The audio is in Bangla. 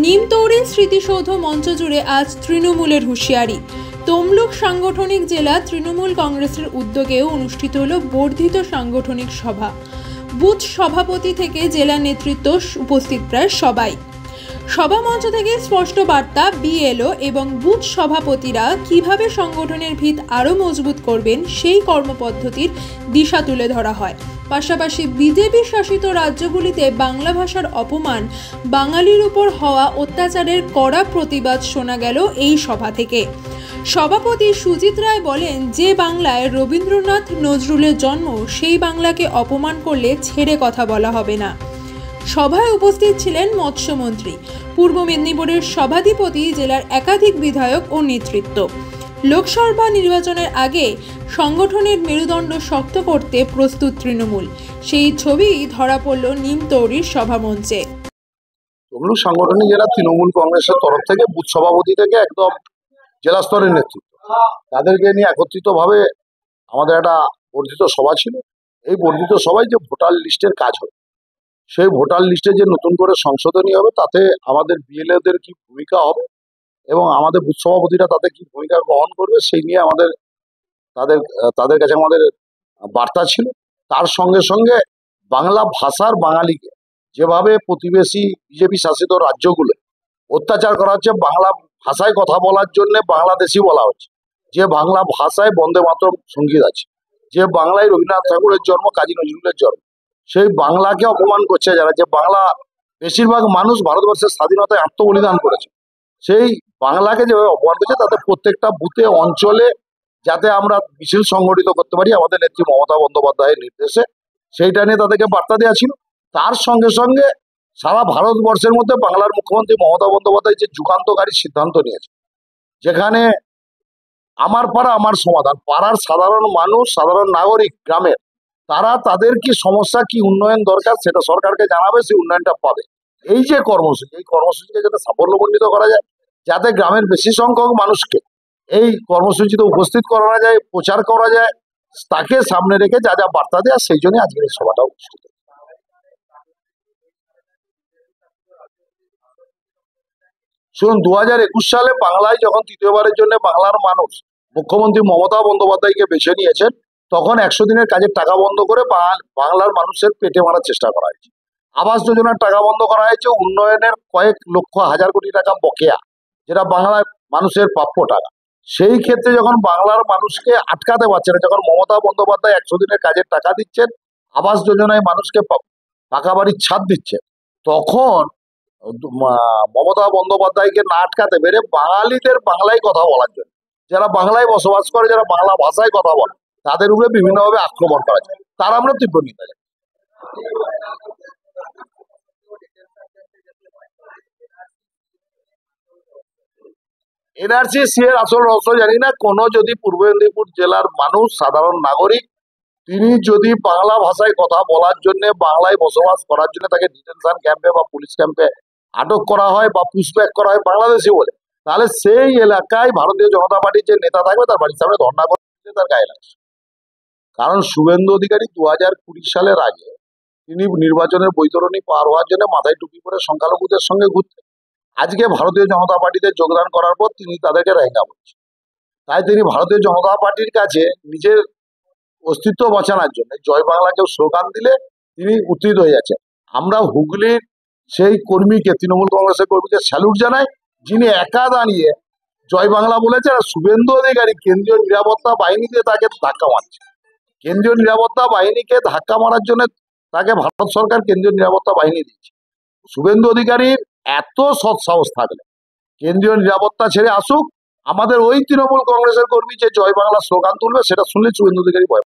নিমতৌরি স্মৃতিসৌধ মঞ্চ জুড়ে আজ তৃণমূলের হুঁশিয়ারি। তমলুক সাংগঠনিক জেলা তৃণমূল কংগ্রেসের উদ্যোগেও অনুষ্ঠিত হল বর্ধিত সাংগঠনিক সভা। বুথ সভাপতি থেকে জেলা নেতৃত্ব উপস্থিত প্রায় সবাই। সভা মঞ্চ থেকে স্পষ্ট বার্তা, বিএলও এবং বুথ সভাপতিরা কিভাবে সংগঠনের ভিত আরও মজবুত করবেন সেই কর্মপদ্ধতির দিশা তুলে ধরা হয়। পাশাপাশি বিজেপি শাসিত রাজ্যগুলিতে বাংলা ভাষার অপমান, বাঙালির উপর হওয়া অত্যাচারের কড়া প্রতিবাদ শোনা গেল এই সভা থেকে। সভাপতি সুজিত রায় বলেন, যে বাংলায় রবীন্দ্রনাথ নজরুলের জন্ম, সেই বাংলাকে অপমান করলে ছেড়ে কথা বলা হবে না। সভায় উপস্থিত ছিলেন মৎস্যমন্ত্রী, পূর্ব মেদিনীপুরের সভাধিপতি, জেলার একাধিক বিধায়ক ও নেতৃত্ব। লোকসভা নির্বাচনের আগে সংগঠনের মেরুদণ্ড শক্ত করতে প্রস্তুত তৃণমূল, সেই ছবি ধরা পড়ল নিমতৌরির সভামঞ্চে। তমলুক সাংগঠনিক জেলা তৃণমূল কংগ্রেসের তরফ থেকে বুথ সভাপতি থেকে একদম জেলা স্তরের নেতৃত্ব, তাদেরকে নিয়ে একত্রিতভাবে আমাদের একটা বর্ধিত সভা ছিল। এই বর্ধিত সভায় যে ভোটার লিস্টের কাজ হবে, সেই ভোটার লিস্টে যে নতুন করে সংশোধনী হবে, তাতে আমাদের বিএলওদের কি ভূমিকা হবে এবং আমাদের বুথ সভাপতিরা তাতে কি ভূমিকা গ্রহণ করবে, সেই নিয়ে তাদের কাছে আমাদের বার্তা ছিল। তার সঙ্গে সঙ্গে বাংলা ভাষার বাঙালিকে যেভাবে প্রতিবেশী বিজেপি শাসিত রাজ্যগুলো অত্যাচার করা হচ্ছে, বাংলা ভাষায় কথা বলার জন্য বাংলাদেশি বলা হচ্ছে, যে বাংলা ভাষায় বন্দে মাতরম সঙ্গীত আছে, যে বাংলায় রবীন্দ্রনাথ ঠাকুরের জন্ম, কাজী নজরুলের জন্ম, সেই বাংলাকে অপমান করছে যারা, যে বাংলা বেশিরভাগ মানুষ ভারতবর্ষের স্বাধীনতায় আত্মবলিদান করেছে, সেই বাংলাকে যেভাবে অপমান করছে, তাতে প্রত্যেকটা বুথে অঞ্চলে যাতে আমরা মিছিল সংগঠিত করতে পারি আমাদের নেত্রী মমতা বন্দ্যোপাধ্যায়ের নির্দেশে, সেইটা নিয়ে তাদেরকে বার্তা দেওয়া ছিল। তার সঙ্গে সঙ্গে সারা ভারতবর্ষের মধ্যে বাংলার মুখ্যমন্ত্রী মমতা বন্দ্যোপাধ্যায় যে যুগান্তকারী সিদ্ধান্ত নিয়েছে, যেখানে আমার পাড়া আমার সমাধান, পাড়ার সাধারণ মানুষ, সাধারণ নাগরিক, গ্রামের তারা তাদের কি সমস্যা, কি উন্নয়ন দরকার, সেটা সরকারকে জানাবে, সেই উন্নয়নটা পাবে। এই যে কর্মসূচি, এই কর্মসূচিকে যাতে সাফল্যমণ্ডিত করা যায়, যাতে গ্রামের বেশি সংখ্যক মানুষকে এই কর্মসূচিতে উপস্থিত করা যায়, প্রচার করা যায়, তাকে সামনে রেখে যা যা বার্তা দেয়, সেই জন্য আজকের এই সভাটা অনুষ্ঠিত। শুনুন, 2021 সালে বাংলায় যখন তৃতীয়বারের জন্য বাংলার মানুষ মুখ্যমন্ত্রী মমতা বন্দ্যোপাধ্যায়কে বেছে নিয়েছেন, তখন 100 দিনের কাজের টাকা বন্ধ করে বাংলার মানুষের পেটে মারার চেষ্টা করা হয়েছে। আবাস যোজনার টাকা বন্ধ করা হয়েছে, উন্নয়নের কয়েক লক্ষ হাজার কোটি টাকা বকেয়া, যেটা বাংলার মানুষের প্রাপ্য টাকা। সেই ক্ষেত্রে যখন বাংলার মানুষকে আটকাতে পারছে না, যখন মমতা বন্দ্যোপাধ্যায় 100 দিনের কাজের টাকা দিচ্ছেন, আবাস যোজনায় মানুষকে পাকা বাড়ির ছাদ দিচ্ছে, তখন মমতা বন্দ্যোপাধ্যায়কে না আটকাতে পেরে বাঙালিদের বাংলায় কথা বলার জন্য, যারা বাংলায় বসবাস করে, যারা বাংলা ভাষায় কথা বলে, তাদের উপরে বিভিন্নভাবে আক্রমণ করা যায়, তার আমরা তীব্র নিন্দা জানাই। এনআরসি এর আসল রহস্য জানি না। যদি পূর্ব মেদিনীপুর জেলার মানুষ, সাধারণ নাগরিক, তিনি যদি বাংলা ভাষায় কথা বলার জন্য, বাংলায় বসবাস করার জন্য তাকে ডিটেনশন ক্যাম্পে বা পুলিশ ক্যাম্পে আটক করা হয় বা পুশব্যাক করা হয় বাংলাদেশি বলে, তাহলে সেই এলাকায় ভারতীয় জনতা পার্টির যে নেতা থাকবে, তার বাড়ির সামনে ধর্ণা করতে তার গায়ে লাগছে। কারণ শুভেন্দু অধিকারী 2020 সালের আগে তিনি নির্বাচনের বৈতরণী পার হওয়ার জন্য মাথায় টুপি পরে সংখ্যালঘুদের সঙ্গে ঘুরতেন। আজকে ভারতীয় জনতা পার্টিতে যোগদান করার পর তিনি তাদেরকে রেঙ্গা বলছেন। তাই তিনি ভারতীয় জনতা পার্টির কাছে নিজের অস্তিত্ব বাঁচানোর জন্য জয় বাংলাকেও স্লোগান দিলে তিনি উত্থিত হয়ে যাচ্ছেন। আমরা হুগলির সেই কর্মীকে, তৃণমূল কংগ্রেসের কর্মীকে স্যালুট জানাই, যিনি একা দাঁড়িয়ে জয় বাংলা বলেছে। আর শুভেন্দু অধিকারী কেন্দ্রীয় নিরাপত্তা বাহিনী দিয়ে তাকে ধাক্কা মারছে। কেন্দ্রীয় নিরাপত্তা বাহিনীকে ধাক্কা মারার জন্য তাকে ভারত সরকার কেন্দ্রীয় নিরাপত্তা বাহিনী দিচ্ছে। শুভেন্দু অধিকারীর এত সৎ সাহস থাকলে কেন্দ্রীয় নিরাপত্তা ছেড়ে আসুক, আমাদের ওই তৃণমূল কংগ্রেসের কর্মী যে জয় বাংলা স্লোগান তুলবে, সেটা শুনলে শুভেন্দু অধিকারী ভয়